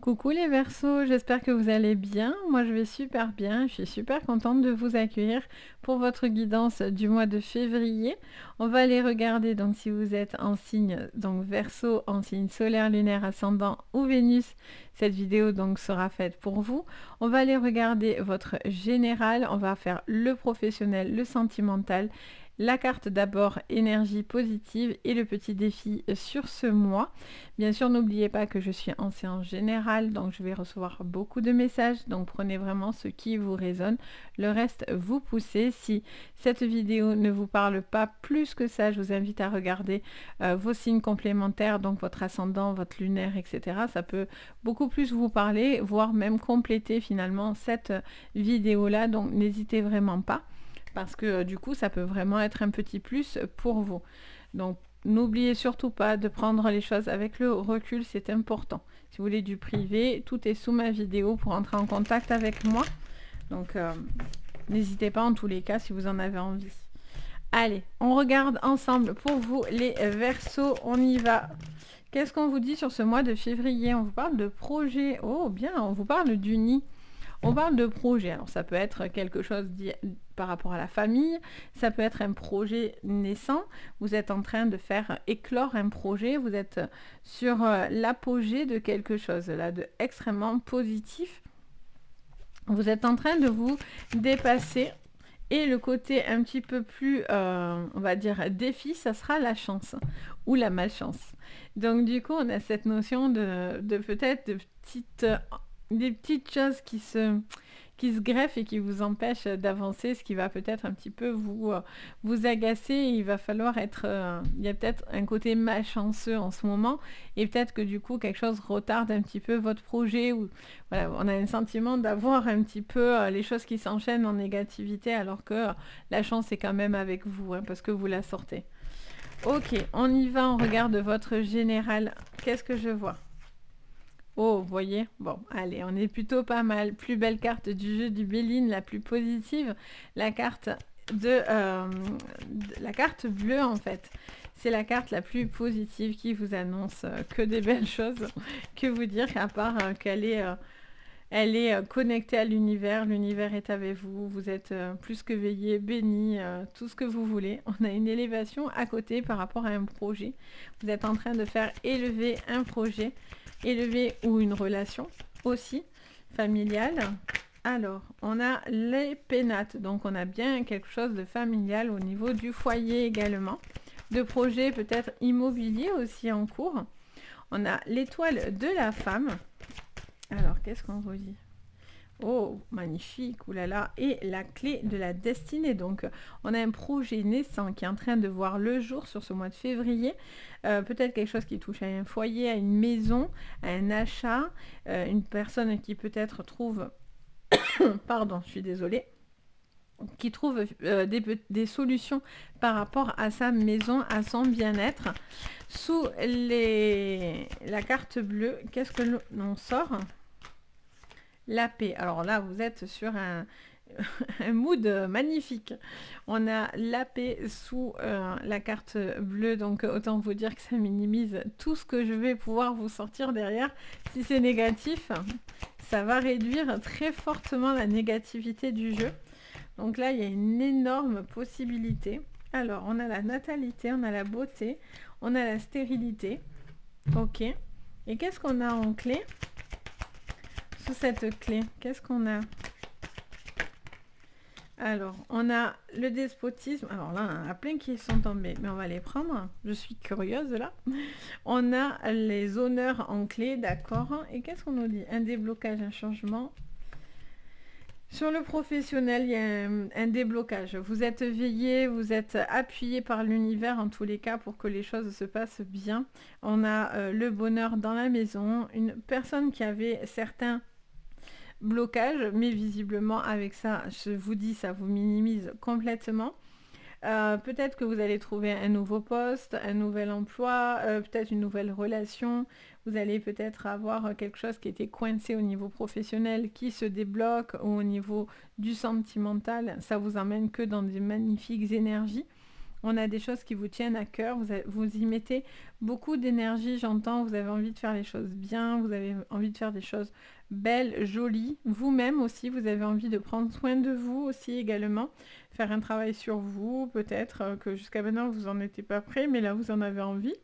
Coucou les Verseaux, j'espère que vous allez bien. Moi je vais super bien, je suis super contente de vous accueillir pour votre guidance du mois de février. On va aller regarder donc si vous êtes en signe donc Verseau, en signe solaire, lunaire, ascendant ou Vénus. Cette vidéo donc sera faite pour vous. On va aller regarder votre général, on va faire le professionnel, le sentimental. La carte d'abord énergie positive et le petit défi sur ce mois. Bien sûr, n'oubliez pas que je suis en séance générale, donc je vais recevoir beaucoup de messages. Donc prenez vraiment ce qui vous résonne. Le reste, vous poussez. Si cette vidéo ne vous parle pas plus que ça, je vous invite à regarder vos signes complémentaires, donc votre ascendant, votre lunaire, etc. Ça peut beaucoup plus vous parler, voire même compléter finalement cette vidéo-là. Donc n'hésitez vraiment pas, parce que du coup ça peut vraiment être un petit plus pour vous. Donc n'oubliez surtout pas de prendre les choses avec le recul, c'est important. Si vous voulez du privé, tout est sous ma vidéo pour entrer en contact avec moi. Donc n'hésitez pas en tous les cas si vous en avez envie. Allez, on regarde ensemble pour vous les Verseaux, on y va. Qu'est-ce qu'on vous dit sur ce mois de février? On vous parle de projet. Oh bien, on vous parle du nid. On parle de projet, alors ça peut être quelque chose par rapport à la famille, ça peut être un projet naissant, vous êtes en train de faire éclore un projet, vous êtes sur l'apogée de quelque chose, là, de extrêmement positif. Vous êtes en train de vous dépasser et le côté un petit peu plus, on va dire, défi, ça sera la chance ou la malchance. Donc du coup, on a cette notion de peut-être des petites choses qui se greffent et qui vous empêchent d'avancer, ce qui va peut-être un petit peu vous agacer. Il va falloir être... il y a peut-être un côté malchanceux en ce moment, et peut-être que du coup, quelque chose retarde un petit peu votre projet. Ou, voilà, on a un sentiment d'avoir un petit peu les choses qui s'enchaînent en négativité, alors que la chance est quand même avec vous, hein, parce que vous la sortez. Ok, on y va, on regarde votre général. Qu'est-ce que je vois? Oh, vous voyez? Bon, allez, on est plutôt pas mal. Plus belle carte du jeu du Béline, la plus positive. La carte la carte bleue, en fait. C'est la carte la plus positive qui vous annonce que des belles choses. Que vous dire, à part qu'elle est... elle est connectée à l'univers, l'univers est avec vous, vous êtes plus que veillé, béni, tout ce que vous voulez. On a une élévation à côté par rapport à un projet. Vous êtes en train de faire élever un projet, élever ou une relation aussi familiale. Alors, on a les pénates, donc on a bien quelque chose de familial au niveau du foyer également. De projets peut-être immobiliers aussi en cours. On a l'étoile de la femme. Alors, qu'est-ce qu'on vous dit? Oh, magnifique, oulala. Et la clé de la destinée. Donc, on a un projet naissant qui est en train de voir le jour sur ce mois de février. Peut-être quelque chose qui touche à un foyer, à une maison, à un achat. Une personne qui peut-être trouve... Pardon, je suis désolée. Qui trouve des solutions par rapport à sa maison, à son bien-être. Sous la carte bleue, qu'est-ce que l'on sort? La paix. Alors là, vous êtes sur un mood magnifique. On a la paix sous la carte bleue, donc autant vous dire que ça minimise tout ce que je vais pouvoir vous sortir derrière. Si c'est négatif, ça va réduire très fortement la négativité du jeu. Donc là, il y a une énorme possibilité. Alors, on a la natalité, on a la beauté, on a la stérilité. Ok. Et qu'est-ce qu'on a en clé? Sous cette clé, qu'est-ce qu'on a? Alors, on a le despotisme. Alors là, on a plein qui sont tombés, mais on va les prendre. Je suis curieuse là. On a les honneurs en clé, d'accord. Et qu'est-ce qu'on nous dit? Un déblocage, un changement. Sur le professionnel, il y a un déblocage. Vous êtes veillé, vous êtes appuyé par l'univers en tous les cas pour que les choses se passent bien. On a le bonheur dans la maison. Une personne qui avait certains blocages, mais visiblement avec ça, je vous dis, ça vous minimise complètement. Peut-être que vous allez trouver un nouveau poste, un nouvel emploi, peut-être une nouvelle relation. Vous allez peut-être avoir quelque chose qui était coincé au niveau professionnel qui se débloque, ou au niveau du sentimental. Ça vous emmène que dans des magnifiques énergies. On a des choses qui vous tiennent à cœur, vous y mettez beaucoup d'énergie, j'entends, vous avez envie de faire les choses bien, vous avez envie de faire des choses belles, jolies. Vous-même aussi, vous avez envie de prendre soin de vous aussi également, faire un travail sur vous, peut-être que jusqu'à maintenant vous n'en étiez pas prêt, mais là vous en avez envie.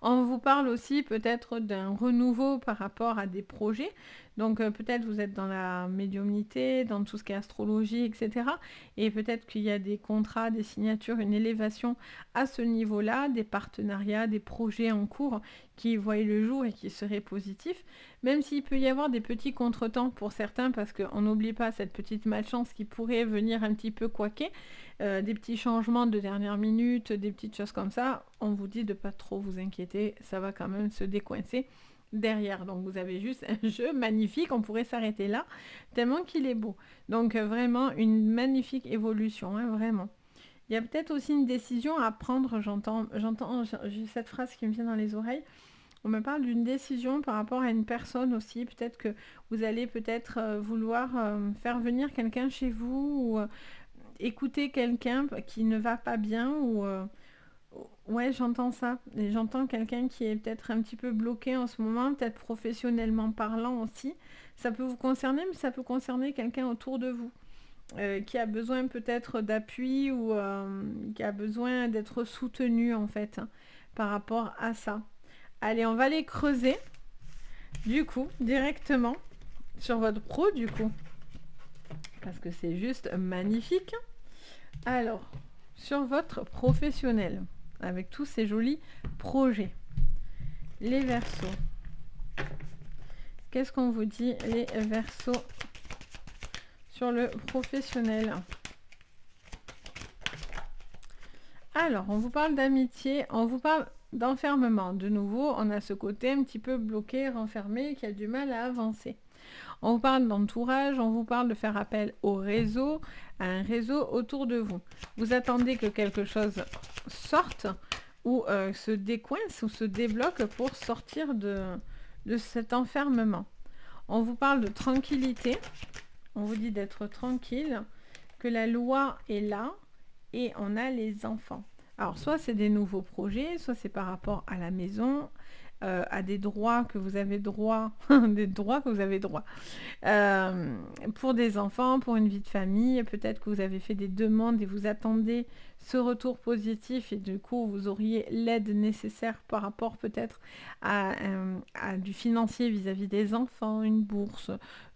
On vous parle aussi peut-être d'un renouveau par rapport à des projets. Donc peut-être vous êtes dans la médiumnité, dans tout ce qui est astrologie, etc. Et peut-être qu'il y a des contrats, des signatures, une élévation à ce niveau-là, des partenariats, des projets en cours qui voient le jour et qui seraient positifs. Même s'il peut y avoir des petits contretemps pour certains, parce qu'on n'oublie pas cette petite malchance qui pourrait venir un petit peu couaquer. Des petits changements de dernière minute, des petites choses comme ça, on vous dit de pas trop vous inquiéter, ça va quand même se décoincer derrière. Donc vous avez juste un jeu magnifique, on pourrait s'arrêter là, tellement qu'il est beau. Donc vraiment une magnifique évolution, hein, vraiment. Il y a peut-être aussi une décision à prendre, j'ai cette phrase qui me vient dans les oreilles. On me parle d'une décision par rapport à une personne aussi. Peut-être que vous allez peut-être vouloir faire venir quelqu'un chez vous ou écouter quelqu'un qui ne va pas bien ou ouais, j'entends ça. Et j'entends quelqu'un qui est peut-être un petit peu bloqué en ce moment, peut-être professionnellement parlant aussi. Ça peut vous concerner, mais ça peut concerner quelqu'un autour de vous qui a besoin peut-être d'appui ou qui a besoin d'être soutenu en fait hein, par rapport à ça. Allez, on va les creuser du coup directement sur votre pro du coup parce que c'est juste magnifique. Alors, sur votre professionnel, avec tous ces jolis projets, les Verseaux. Qu'est-ce qu'on vous dit, les Verseaux, sur le professionnel? Alors, on vous parle d'amitié, on vous parle d'enfermement. De nouveau, on a ce côté un petit peu bloqué, renfermé, qui a du mal à avancer. On vous parle d'entourage, on vous parle de faire appel au réseau, à un réseau autour de vous. Vous attendez que quelque chose sorte ou se décoince ou se débloque pour sortir de cet enfermement. On vous parle de tranquillité, on vous dit d'être tranquille, que la loi est là et on a les enfants. Alors soit c'est des nouveaux projets, soit c'est par rapport à la maison, à des droits que vous avez droit, des droits que vous avez droit. Pour des enfants, pour une vie de famille, peut-être que vous avez fait des demandes et vous attendez ce retour positif et du coup vous auriez l'aide nécessaire par rapport peut-être à du financier vis-à-vis des enfants, une bourse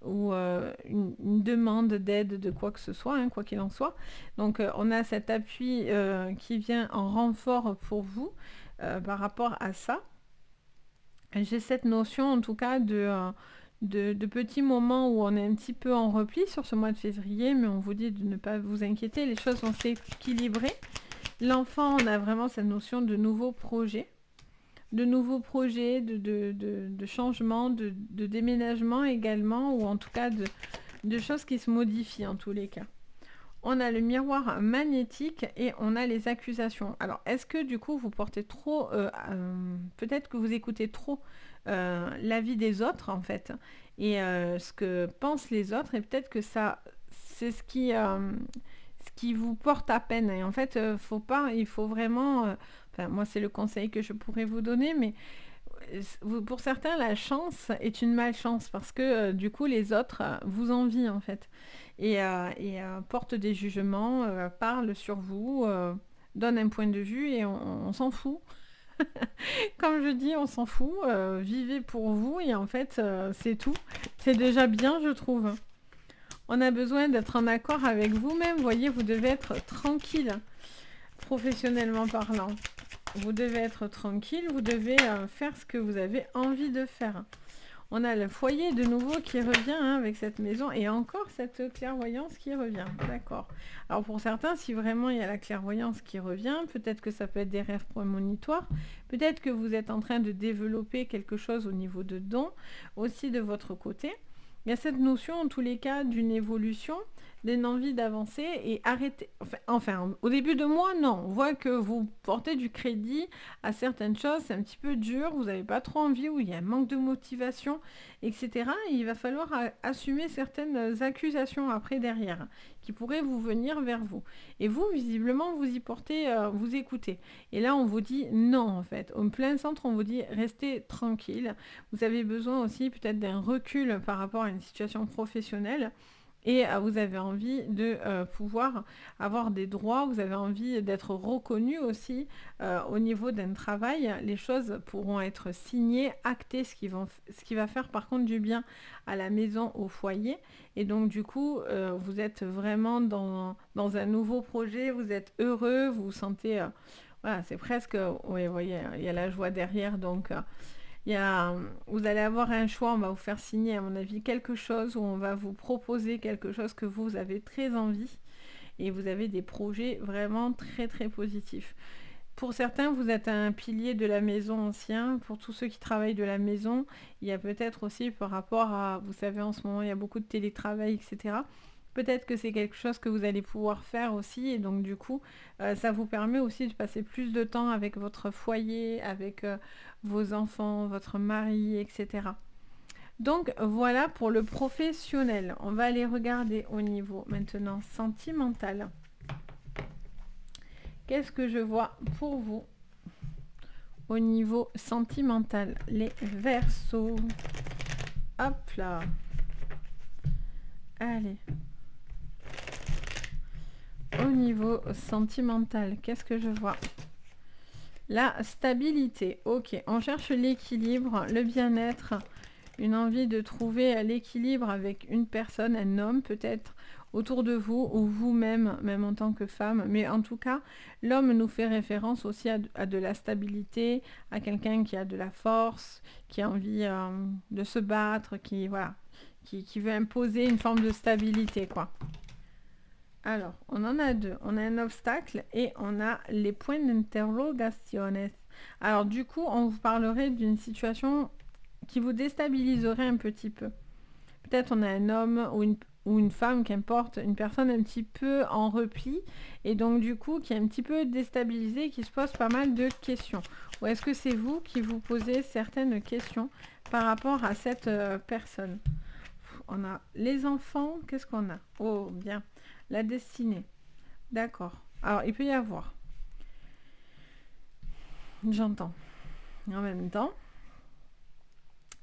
ou une demande d'aide de quoi que ce soit, hein, quoi qu'il en soit. Donc on a cet appui qui vient en renfort pour vous par rapport à ça. J'ai cette notion en tout cas de petits moments où on est un petit peu en repli sur ce mois de février, mais on vous dit de ne pas vous inquiéter, les choses vont s'équilibrer. L'enfant, on a vraiment cette notion de nouveaux projets, de changements, de déménagement également, ou en tout cas de choses qui se modifient en tous les cas. On a le miroir magnétique et on a les accusations. Alors, est-ce que du coup, vous portez trop... peut-être que vous écoutez trop l'avis des autres, en fait, et ce que pensent les autres, et peut-être que ça, c'est ce qui vous porte à peine. Et en fait, il faut vraiment... enfin, moi, c'est le conseil que je pourrais vous donner, mais pour certains, la chance est une malchance parce que du coup, les autres vous envient en fait et portent des jugements, parlent sur vous, donnent un point de vue et on s'en fout. Comme je dis, on s'en fout. Vivez pour vous et en fait, c'est tout. C'est déjà bien, je trouve. On a besoin d'être en accord avec vous-même. Vous voyez, vous devez être tranquille, professionnellement parlant. Vous devez être tranquille, vous devez faire ce que vous avez envie de faire. On a le foyer de nouveau qui revient hein, avec cette maison et encore cette clairvoyance qui revient. D'accord. Alors pour certains, si vraiment il y a la clairvoyance qui revient, peut-être que ça peut être des rêves prémonitoires, peut-être que vous êtes en train de développer quelque chose au niveau de dons, aussi de votre côté. Il y a cette notion en tous les cas d'une évolution. d'une envie d'avancer et arrêter. Enfin, au début de mois, non. On voit que vous portez du crédit à certaines choses, c'est un petit peu dur, vous n'avez pas trop envie, ou il y a un manque de motivation, etc. Et il va falloir assumer certaines accusations après derrière, qui pourraient vous venir vers vous. Et vous, visiblement, vous y portez, vous écoutez. Et là, on vous dit non, en fait. Au plein centre, on vous dit restez tranquille. Vous avez besoin aussi peut-être d'un recul par rapport à une situation professionnelle. Et vous avez envie de pouvoir avoir des droits, vous avez envie d'être reconnu aussi au niveau d'un travail. Les choses pourront être signées, actées, ce qui va faire par contre du bien à la maison, au foyer. Et donc du coup, vous êtes vraiment dans un nouveau projet, vous êtes heureux, vous vous sentez... voilà, c'est presque... Oui, vous voyez, il y a la joie derrière, donc... vous allez avoir un choix, on va vous faire signer à mon avis quelque chose, ou on va vous proposer quelque chose que vous avez très envie, et vous avez des projets vraiment très très positifs. Pour certains, vous êtes un pilier de la maison ancien. Pour tous ceux qui travaillent de la maison, il y a peut-être aussi par rapport à, vous savez, en ce moment, il y a beaucoup de télétravail, etc. Peut-être que c'est quelque chose que vous allez pouvoir faire aussi, et donc du coup, ça vous permet aussi de passer plus de temps avec votre foyer, avec vos enfants, votre mari, etc. Donc voilà pour le professionnel. On va aller regarder au niveau maintenant sentimental. Qu'est-ce que je vois pour vous au niveau sentimental, les Verseaux? Hop là. Allez. Au niveau sentimental, qu'est-ce que je vois? La stabilité. Ok, on cherche l'équilibre, le bien-être, une envie de trouver l'équilibre avec une personne, un homme peut-être autour de vous, ou vous-même, même en tant que femme. Mais en tout cas, l'homme nous fait référence aussi à de la stabilité, à quelqu'un qui a de la force, qui a envie de se battre, voilà, qui veut imposer une forme de stabilité, quoi. Alors, on en a deux. On a un obstacle et on a les points d'interrogationes. Alors, du coup, on vous parlerait d'une situation qui vous déstabiliserait un petit peu. Peut-être on a un homme ou une femme, qu'importe, une personne un petit peu en repli, et donc du coup qui est un petit peu déstabilisée, qui se pose pas mal de questions. Ou est-ce que c'est vous qui vous posez certaines questions par rapport à cette personne? On a les enfants, qu'est-ce qu'on a? Oh, bien. La destinée. D'accord. Alors, il peut y avoir. J'entends. En même temps,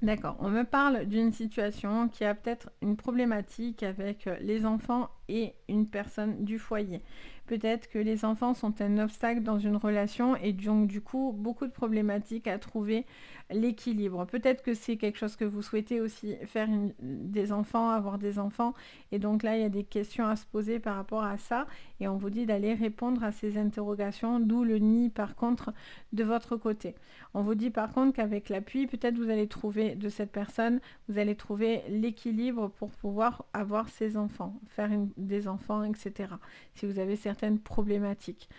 d'accord, on me parle d'une situation qui a peut-être une problématique avec les enfants et une personne du foyer. Peut-être que les enfants sont un obstacle dans une relation et donc du coup beaucoup de problématiques à trouver l'équilibre. Peut-être que c'est quelque chose que vous souhaitez aussi faire des enfants, avoir des enfants, et donc là il y a des questions à se poser par rapport à ça et on vous dit d'aller répondre à ces interrogations, d'où le nid par contre de votre côté. On vous dit par contre qu'avec l'appui, peut-être vous allez trouver de cette personne, vous allez trouver l'équilibre pour pouvoir avoir ces enfants, faire des enfants, etc. Si vous avez certaines problématiques.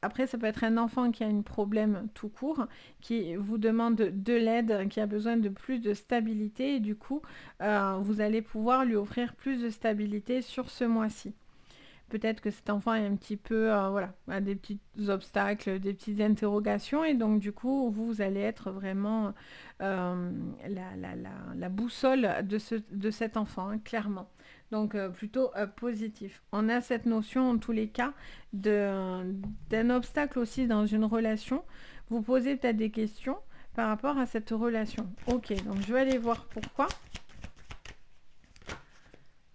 Après, ça peut être un enfant qui a un problème tout court, qui vous demande de l'aide, qui a besoin de plus de stabilité, et du coup, vous allez pouvoir lui offrir plus de stabilité sur ce mois-ci. Peut-être que cet enfant est un petit peu, voilà, a des petits obstacles, des petites interrogations, et donc du coup, vous allez être vraiment la boussole de cet enfant, hein, clairement. Donc plutôt positif. On a cette notion en tous les cas d'un obstacle aussi dans une relation. Vous posez peut-être des questions par rapport à cette relation. Ok, donc je vais aller voir pourquoi.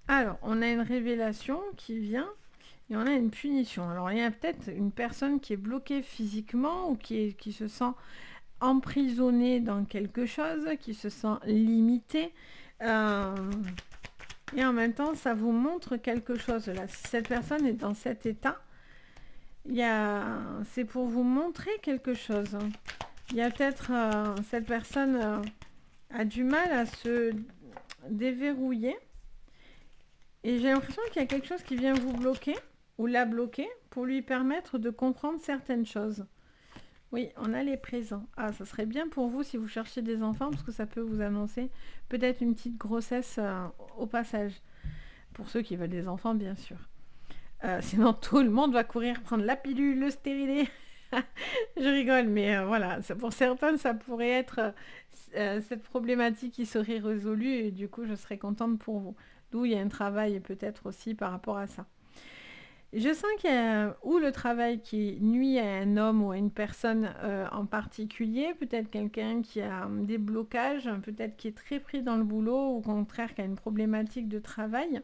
Alors, on a une révélation qui vient et on a une punition. Alors, il y a peut-être une personne qui est bloquée physiquement ou qui se sent emprisonnée dans quelque chose, qui se sent limitée. Et en même temps, ça vous montre quelque chose. Là, si cette personne est dans cet état, c'est pour vous montrer quelque chose. Il y a peut-être cette personne a du mal à se déverrouiller. Et j'ai l'impression qu'il y a quelque chose qui vient vous bloquer, ou la bloquer, pour lui permettre de comprendre certaines choses. Oui, on a les présents. Ah, ça serait bien pour vous si vous cherchez des enfants, parce que ça peut vous annoncer peut-être une petite grossesse au passage. pour ceux qui veulent des enfants, bien sûr. Sinon, tout le monde va courir prendre la pilule, le stérilet. Je rigole, mais voilà, pour certains, ça pourrait être cette problématique qui serait résolue et du coup, je serais contente pour vous. D'où il y a un travail peut-être aussi par rapport à ça. Je sens qu'il y a ou le travail qui nuit à un homme ou à une personne en particulier, peut-être quelqu'un qui a des blocages, peut-être qui est très pris dans le boulot, ou au contraire qui a une problématique de travail,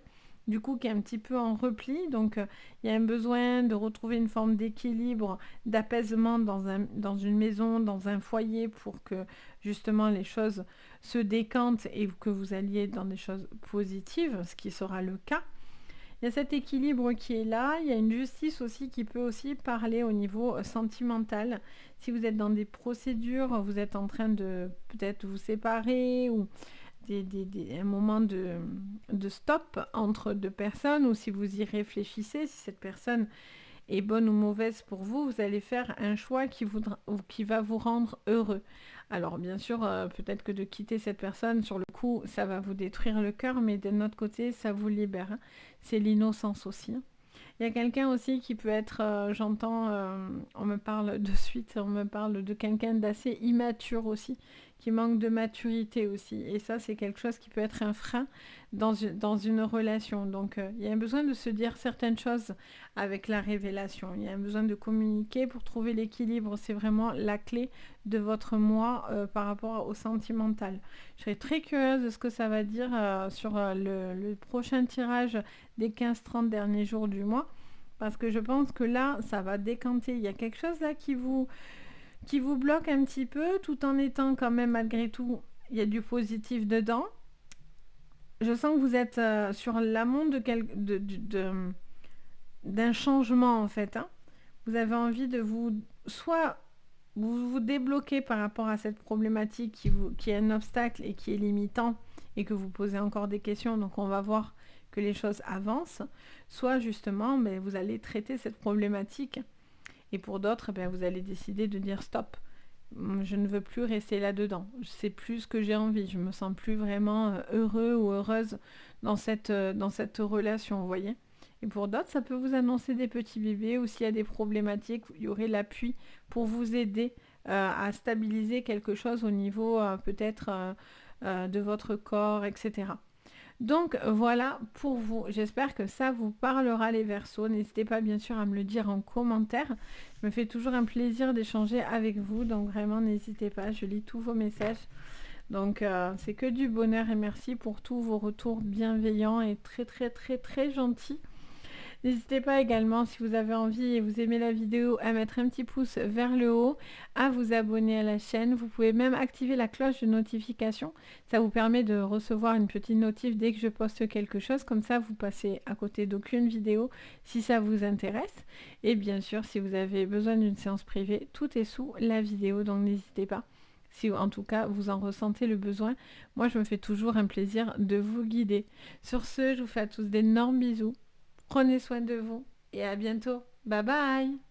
du coup qui est un petit peu en repli. Donc il y a un besoin de retrouver une forme d'équilibre, d'apaisement dans une maison, dans un foyer, pour que justement les choses se décantent et que vous alliez dans des choses positives, ce qui sera le cas. Il y a cet équilibre qui est là, il y a une justice aussi qui peut aussi parler au niveau sentimental. Si vous êtes dans des procédures, vous êtes en train de peut-être vous séparer ou un moment de stop entre deux personnes, ou si vous y réfléchissez, si cette personne est bonne ou mauvaise pour vous, vous allez faire un choix qui va vous rendre heureux. Alors bien sûr, peut-être que de quitter cette personne, sur le coup, ça va vous détruire le cœur, mais d'un autre côté, ça vous libère, hein. C'est l'innocence aussi, hein. Il y a quelqu'un aussi qui peut être, j'entends, on me parle de suite, on me parle de quelqu'un d'assez immature aussi, qui manque de maturité aussi. Et ça, c'est quelque chose qui peut être un frein dans une relation. Donc, il y a un besoin de se dire certaines choses avec la révélation. Il y a un besoin de communiquer pour trouver l'équilibre. C'est vraiment la clé de votre moi par rapport au sentimental. Je serais très curieuse de ce que ça va dire sur le prochain tirage des 15-30 derniers jours du mois. Parce que je pense que là, ça va décanter. Il y a quelque chose là qui vous bloque un petit peu, tout en étant quand même, malgré tout, il y a du positif dedans. Je sens que vous êtes sur l'amont d'un changement, en fait, hein. Vous avez envie de soit vous débloquer par rapport à cette problématique qui est un obstacle et qui est limitant, et que vous posez encore des questions, donc on va voir que les choses avancent, soit justement, vous allez traiter cette problématique. Et pour d'autres, vous allez décider de dire stop. Je ne veux plus rester là-dedans. C'est plus ce que j'ai envie. Je me sens plus vraiment heureux ou heureuse dans cette relation, vous voyez. Et pour d'autres, ça peut vous annoncer des petits bébés, ou s'il y a des problématiques, il y aurait l'appui pour vous aider à stabiliser quelque chose au niveau peut-être de votre corps, etc. Donc voilà pour vous. J'espère que ça vous parlera, les Verseaux. N'hésitez pas bien sûr à me le dire en commentaire. Je me fais toujours un plaisir d'échanger avec vous. Donc vraiment n'hésitez pas, je lis tous vos messages. Donc c'est que du bonheur, et merci pour tous vos retours bienveillants et très très très très gentils. N'hésitez pas également, si vous avez envie et vous aimez la vidéo, à mettre un petit pouce vers le haut, à vous abonner à la chaîne. Vous pouvez même activer la cloche de notification. Ça vous permet de recevoir une petite notif dès que je poste quelque chose. Comme ça, vous passez à côté d'aucune vidéo si ça vous intéresse. Et bien sûr, si vous avez besoin d'une séance privée, tout est sous la vidéo, donc n'hésitez pas. Si en tout cas vous en ressentez le besoin, moi je me fais toujours un plaisir de vous guider. Sur ce, je vous fais à tous d'énormes bisous. Prenez soin de vous et à bientôt. Bye bye!